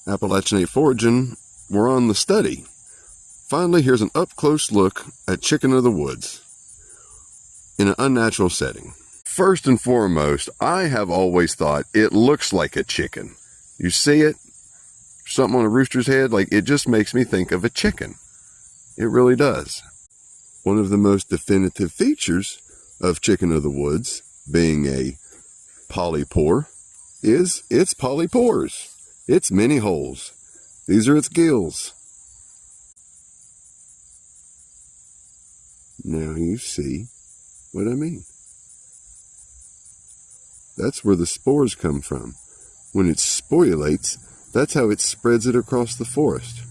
Appalachian foraging, we're on the study. Finally, here's an up-close look at chicken of the woods in an unnatural setting. First and foremost, I have always thought it looks like a chicken. You see it? Something on a rooster's head, like it just makes me think of a chicken. It really does. One of the most definitive features of chicken of the woods, being a polypore, is its polypores. Its many holes. These are its gills. Now you see what I mean. That's where the spores come from. When it sporulates, that's how it spreads it across the forest.